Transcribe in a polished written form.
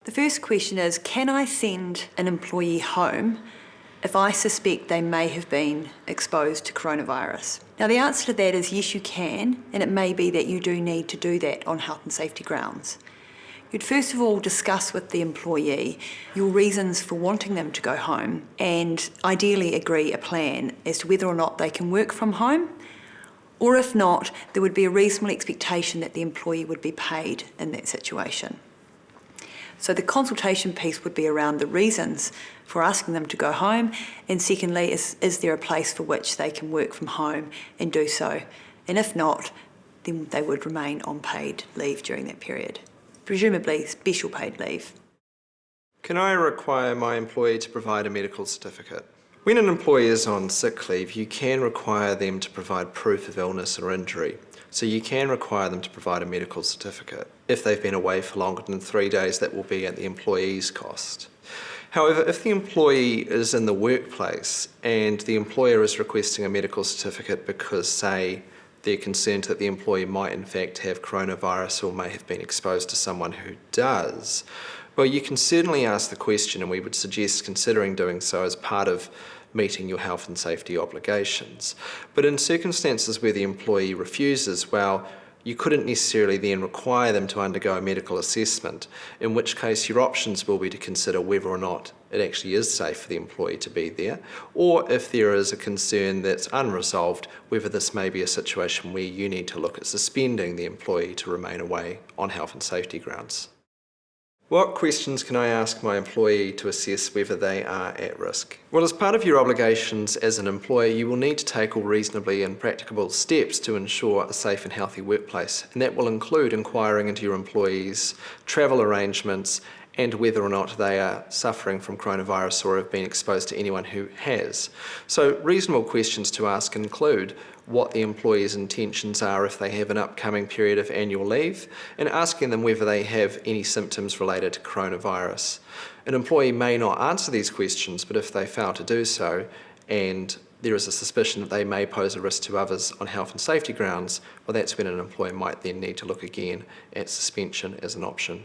The first question is, can I send an employee home if I suspect they may have been exposed to coronavirus? Now, the answer to that is yes, you can, and it may be that you do need to do that on health and safety grounds. You'd first of all discuss with the employee your reasons for wanting them to go home and ideally agree a plan as to whether or not they can work from home, or if not, there would be a reasonable expectation that the employee would be paid in that situation. So the consultation piece would be around the reasons for asking them to go home, and secondly, is there a place for which they can work from home and do so? And if not, then they would remain on paid leave during that period, presumably special paid leave. Can I require my employee to provide a medical certificate? When an employee is on sick leave, you can require them to provide proof of illness or injury. So you can require them to provide a medical certificate. If they've been away for longer than 3 days, that will be at the employee's cost. However, if the employee is in the workplace and the employer is requesting a medical certificate because, say, they're concerned that the employee might in fact have coronavirus or may have been exposed to someone who does, well, you can certainly ask the question, and we would suggest considering doing so as part of meeting your health and safety obligations. But in circumstances where the employee refuses, well, you couldn't necessarily then require them to undergo a medical assessment, in which case your options will be to consider whether or not it actually is safe for the employee to be there, or if there is a concern that's unresolved, whether this may be a situation where you need to look at suspending the employee to remain away on health and safety grounds. What questions can I ask my employee to assess whether they are at risk? Well, as part of your obligations as an employer, you will need to take all reasonably and practicable steps to ensure a safe and healthy workplace, and that will include inquiring into your employees' travel arrangements and whether or not they are suffering from coronavirus or have been exposed to anyone who has. So reasonable questions to ask include what the employee's intentions are if they have an upcoming period of annual leave, and asking them whether they have any symptoms related to coronavirus. An employee may not answer these questions, but if they fail to do so and there is a suspicion that they may pose a risk to others on health and safety grounds, well, that's when an employer might then need to look again at suspension as an option.